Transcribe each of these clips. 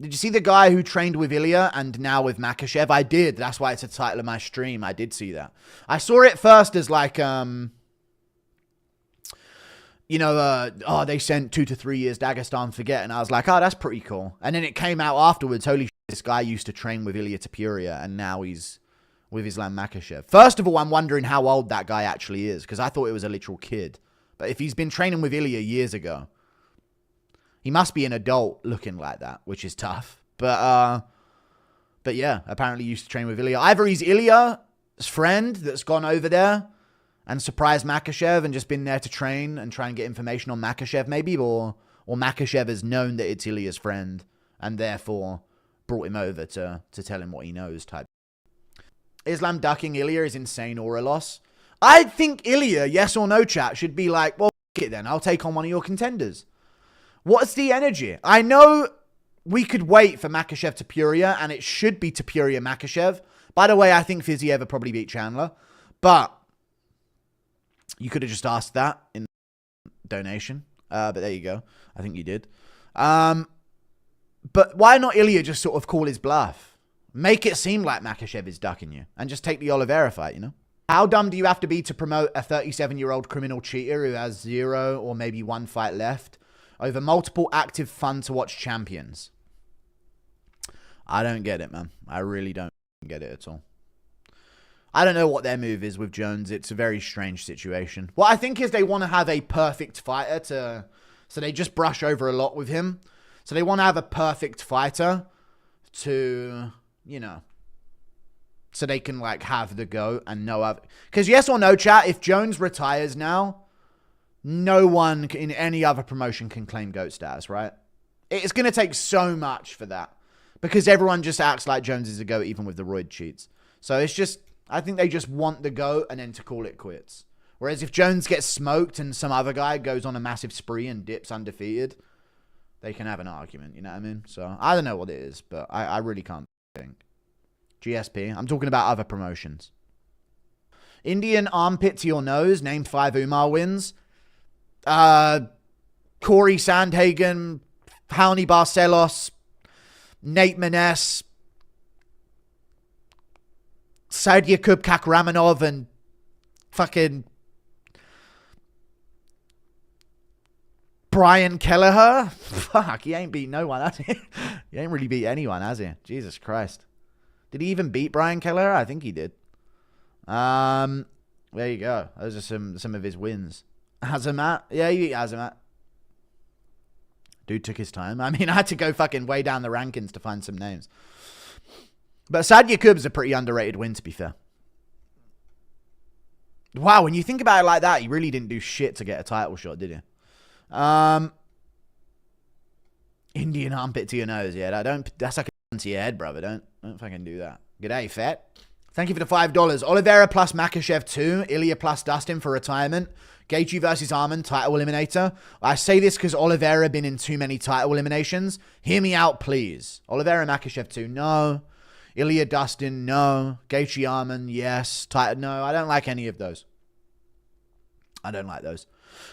Did you see the guy who trained with Ilia and now with Makhachev? I did. That's why it's a title of my stream. I did see that. I saw it first as like, they sent 2 to 3 years Dagestan forget. And I was like, oh, that's pretty cool. And then it came out afterwards. Holy shit, this guy used to train with Ilia Topuria and now he's with Islam Makhachev. First of all, I'm wondering how old that guy actually is because I thought it was a literal kid. But if he's been training with Ilia years ago, he must be an adult looking like that, which is tough. But yeah, apparently used to train with Ilia. Either he's Ilia's friend that's gone over there and surprised Makhachev and just been there to train and try and get information on Makhachev maybe, or Makhachev has known that it's Ilia's friend and therefore brought him over to tell him what he knows type. Islam ducking Ilia is insane aura loss. I think Ilia, yes or no chat, should be like, well, f it then. I'll take on one of your contenders. What's the energy? I know we could wait for Makhachev Topuria, and it should be Topuria Makhachev. By the way, I think Fiziev probably beat Chandler, but you could have just asked that in donation. But there you go. I think you did. But why not Ilia just sort of call his bluff? Make it seem like Makhachev is ducking you and just take the Oliveira fight, you know? How dumb do you have to be to promote a 37-year-old criminal cheater who has 0 or maybe 1 fight left over multiple active, fun-to-watch champions? I don't get it, man. I really don't get it at all. I don't know what their move is with Jones. It's a very strange situation. What I think is they want to have a perfect fighter so they just brush over a lot with him. So they want to have a perfect fighter to, so they can like have the GOAT and no other. Because yes or no, chat, if Jones retires now, no one in any other promotion can claim GOAT status, right? It's going to take so much for that. Because everyone just acts like Jones is a GOAT even with the roid cheats. So it's just, I think they just want the GOAT and then to call it quits. Whereas if Jones gets smoked and some other guy goes on a massive spree and dips undefeated, they can have an argument, you know what I mean? So I don't know what it is, but I really can't think. GSP, I'm talking about other promotions. Indian armpit to your nose, name 5 Umar wins. Corey Sandhagen, Raoni Barcelos, Nate Maness, Said Yakub Kakramanov, and fucking Brian Kelleher. Fuck, he ain't beat no one, has he? He ain't really beat anyone, has he? Jesus Christ. Did he even beat Brian Kelleher? I think he did. There you go. Those are some of his wins. Azamat. Yeah, he beat Azamat. Dude took his time. I mean, I had to go fucking way down the rankings to find some names. But Saad Yakub's a pretty underrated win, to be fair. Wow, when you think about it like that, he really didn't do shit to get a title shot, did he? Indian armpit to your nose, yeah. That's like a gun to your head, brother. Don't fucking do that. G'day, fat. Thank you for the $5. Oliveira plus Makhachev 2. Ilia plus Dustin for retirement. Gaethje versus Arman, title eliminator. I say this because Oliveira been in too many title eliminations. Hear me out, please. Oliveira Makhachev 2, no. Ilia Dustin, no. Gaethje Arman, yes. No, I don't like any of those. I don't like those.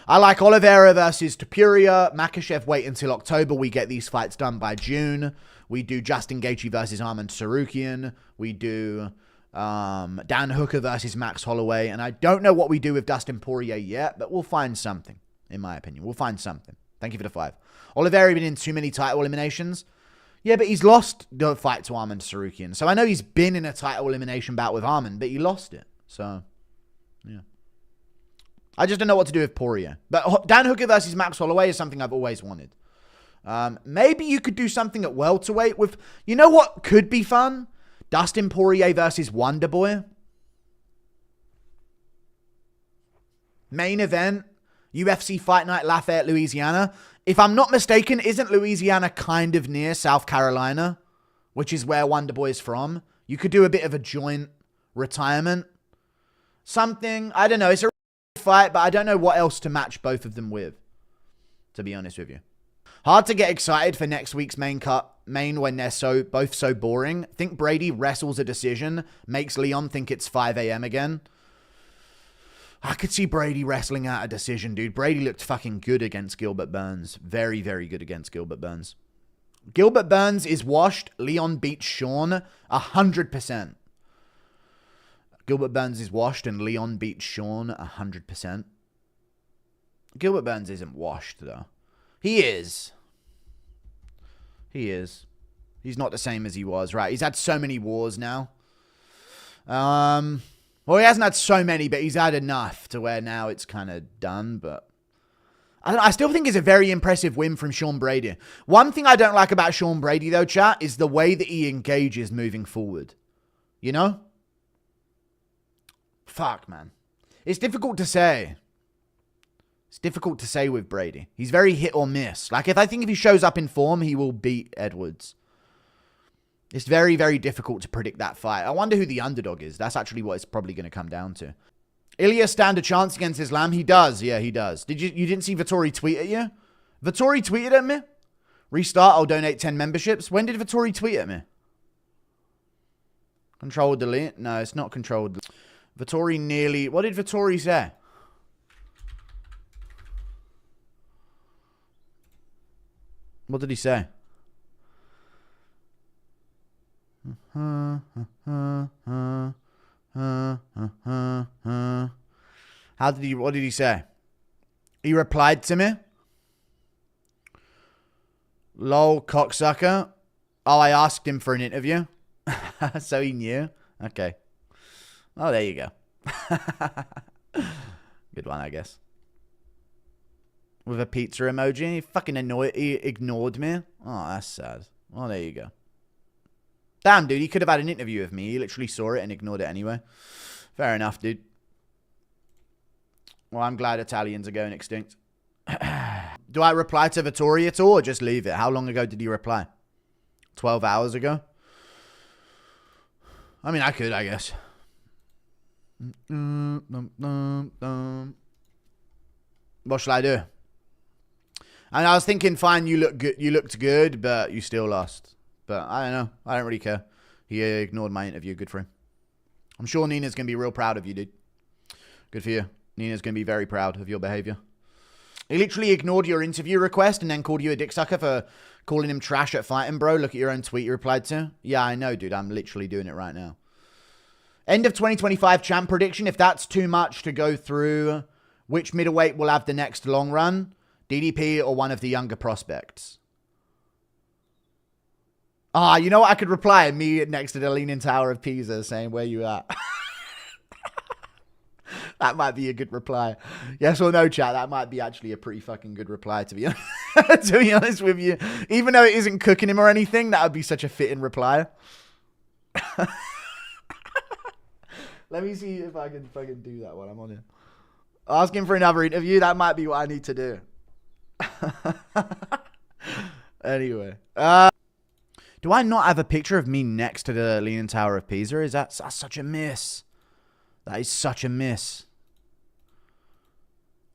I like Oliveira versus Topuria. Makhachev, wait until October. We get these fights done by June. We do Justin Gaethje versus Arman Tsarukyan. We do Dan Hooker versus Max Holloway. And I don't know what we do with Dustin Poirier yet, but we'll find something, in my opinion. We'll find something. Thank you for the 5. Oliveira been in too many title eliminations. Yeah, but he's lost the fight to Arman Tsarukyan. So I know he's been in a title elimination bout with Arman, but he lost it. So, yeah. I just don't know what to do with Poirier. But Dan Hooker versus Max Holloway is something I've always wanted. Maybe you could do something at welterweight with... You know what could be fun? Dustin Poirier versus Wonderboy. Main event. UFC Fight Night, Lafayette, Louisiana. If I'm not mistaken, isn't Louisiana kind of near South Carolina? Which is where Wonderboy is from. You could do a bit of a joint retirement. Something. I don't know. It's a fight, but I don't know what else to match both of them with, to be honest with you. Hard to get excited for next week's main when they're both so boring. Think Brady wrestles a decision, makes Leon think it's 5 a.m. again. I could see Brady wrestling out a decision, dude. Brady looked fucking good against Gilbert Burns. Very, very good against Gilbert Burns. Gilbert Burns is washed. Leon beats Sean 100%. Gilbert Burns is washed and Leon beats Sean 100%. Gilbert Burns isn't washed, though. He is. He is. He's not the same as he was, right? He's had so many wars now. Well, he hasn't had so many, but he's had enough to where now it's kind of done, but I still think it's a very impressive win from Sean Brady. One thing I don't like about Sean Brady, though, chat, is the way that he engages moving forward. You know? Fuck, man. It's difficult to say. It's difficult to say with Brady. He's very hit or miss. Like, I think if he shows up in form, he will beat Edwards. It's very, very difficult to predict that fight. I wonder who the underdog is. That's actually what it's probably going to come down to. Ilia stand a chance against Islam? He does. Yeah, he does. You didn't see Vettori tweet at you? Vettori tweeted at me? Restart, I'll donate 10 memberships. When did Vettori tweet at me? Control delete? No, it's not control delete. Vettori nearly... What did Vettori say? What did he say? How did he... What did he say? He replied to me. Lol, cocksucker. Oh, I asked him for an interview. So he knew. Okay. Oh, there you go. Good one, I guess. With a pizza emoji. He fucking annoyed. He ignored me. Oh, that's sad. Oh, there you go. Damn, dude. He could have had an interview with me. He literally saw it and ignored it anyway. Fair enough, dude. Well, I'm glad Italians are going extinct. Do I reply to Vettori at all or just leave it? How long ago did he reply? 12 hours ago? I mean, I could, I guess. What shall I do? And I was thinking, fine, you look good. You looked good, but you still lost. But I don't know. I don't really care. He ignored my interview. Good for him. I'm sure Nina's going to be real proud of you, dude. Good for you. Nina's going to be very proud of your behavior. He literally ignored your interview request and then called you a dick sucker for calling him trash at fighting, bro. Look at your own tweet you replied to. Yeah, I know, dude. I'm literally doing it right now. End of 2025 champ prediction. If that's too much to go through, which middleweight will have the next long run? DDP or one of the younger prospects? Ah, you know what? I could reply me next to the Leaning Tower of Pisa saying, where you at? That might be a good reply. Yes or no, chat? That might be actually a pretty fucking good reply, to be honest, to be honest with you. Even though it isn't cooking him or anything, that would be such a fitting reply. Let me see if I can fucking do that while I'm on here. Asking for another interview, that might be what I need to do. Anyway. Do I not have a picture of me next to the Leaning Tower of Pisa? Is that's such a miss? That is such a miss.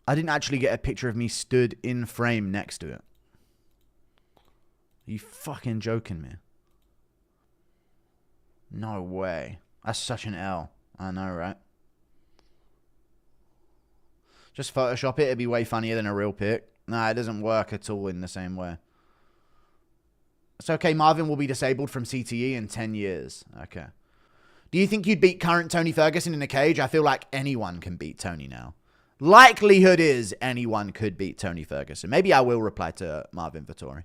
I didn't actually get a picture of me stood in frame next to it. Are you fucking joking me? No way. That's such an L. I know, right? Just Photoshop it. It'd be way funnier than a real pic. Nah, it doesn't work at all in the same way. It's okay. Marvin will be disabled from CTE in 10 years. Okay. Do you think you'd beat current Tony Ferguson in a cage? I feel like anyone can beat Tony now. Likelihood is anyone could beat Tony Ferguson. Maybe I will reply to Marvin Vettori.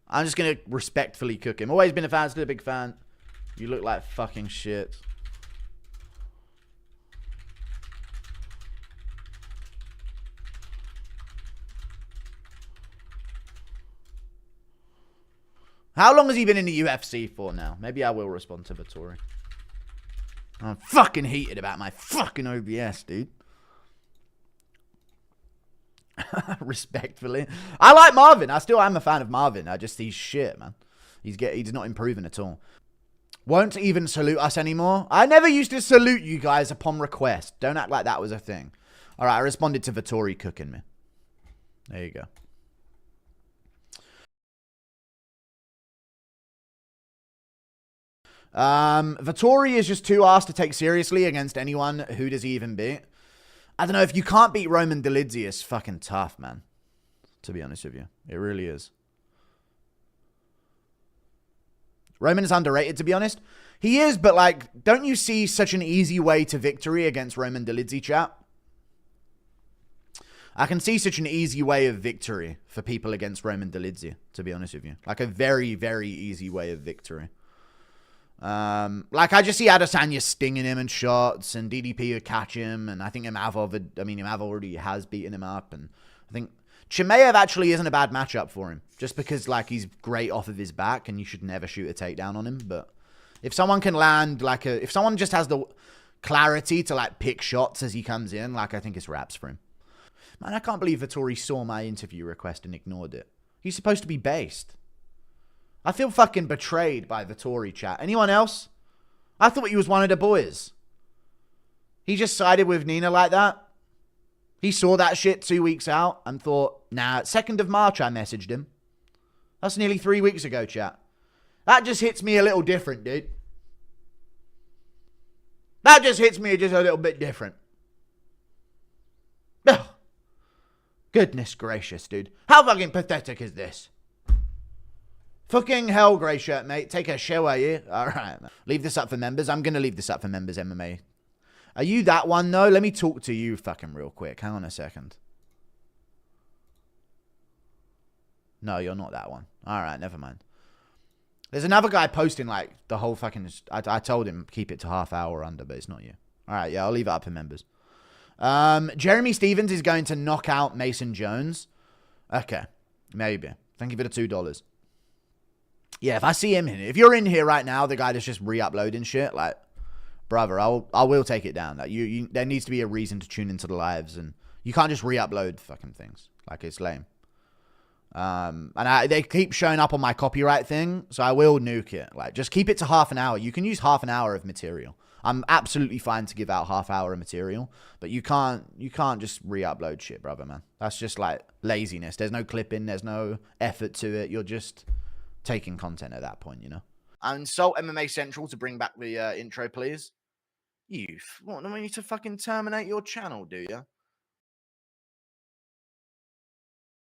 I'm just going to respectfully cook him. Always been a fan, still a big fan. You look like fucking shit. How long has he been in the UFC for now? Maybe I will respond to Vettori. I'm fucking heated about my fucking OBS, dude. Respectfully. I like Marvin. I still am a fan of Marvin. He's shit, man. He's not improving at all. Won't even salute us anymore. I never used to salute you guys upon request. Don't act like that was a thing. All right, I responded to Vettori cooking me. There you go. Vettori is just too asked to take seriously against anyone. Who does he even beat? I don't know. If you can't beat Roman Dolidze, it's fucking tough, man. To be honest with you. It really is. Roman is underrated, to be honest. He is, but like, don't you see such an easy way to victory against Roman Dolidze, chat? I can see such an easy way of victory for people against Roman Dolidze, to be honest with you. Like a very, very easy way of victory. Like I just see Adesanya stinging him in shots, and DDP would catch him, and I think Imavov already has beaten him up, and I think Chimaev actually isn't a bad matchup for him, just because like he's great off of his back, and you should never shoot a takedown on him. But if someone can land like if someone just has the clarity to like pick shots as he comes in, like I think it's wraps for him. Man, I can't believe Vettori saw my interview request and ignored it. He's supposed to be based. I feel fucking betrayed by Vettori, chat. Anyone else? I thought he was one of the boys. He just sided with Nina like that. He saw that shit 2 weeks out and thought, nah, 2nd of March I messaged him. That's nearly 3 weeks ago, chat. That just hits me a little different, dude. That just hits me just a little bit different. Ugh. Goodness gracious, dude. How fucking pathetic is this? Fucking hell, grey shirt, mate. Take a shower, you. Alright, man. Leave this up for members. I'm going to leave this up for members, MMA. Are you that one, though? Let me talk to you fucking real quick. Hang on a second. No, you're not that one. Alright, never mind. There's another guy posting, like, the whole fucking... I told him keep it to half hour or under, but it's not you. Alright, yeah, I'll leave it up for members. Jeremy Stevens is going to knock out Mason Jones. Okay, maybe. Thank you for the $2. Yeah, if I see him in here, if you're in here right now, the guy that's just re-uploading shit, like, brother, I will take it down. Like, there needs to be a reason to tune into the lives, and you can't just re-upload fucking things. Like, it's lame. And they keep showing up on my copyright thing, so I will nuke it. Like, just keep it to half an hour. You can use half an hour of material. I'm absolutely fine to give out half hour of material, but you can't just re-upload shit, brother, man. That's just like laziness. There's no clipping, there's no effort to it. You're just taking content at that point, you know. And insult MMA Central to bring back the intro, please. You want me to fucking terminate your channel, do you?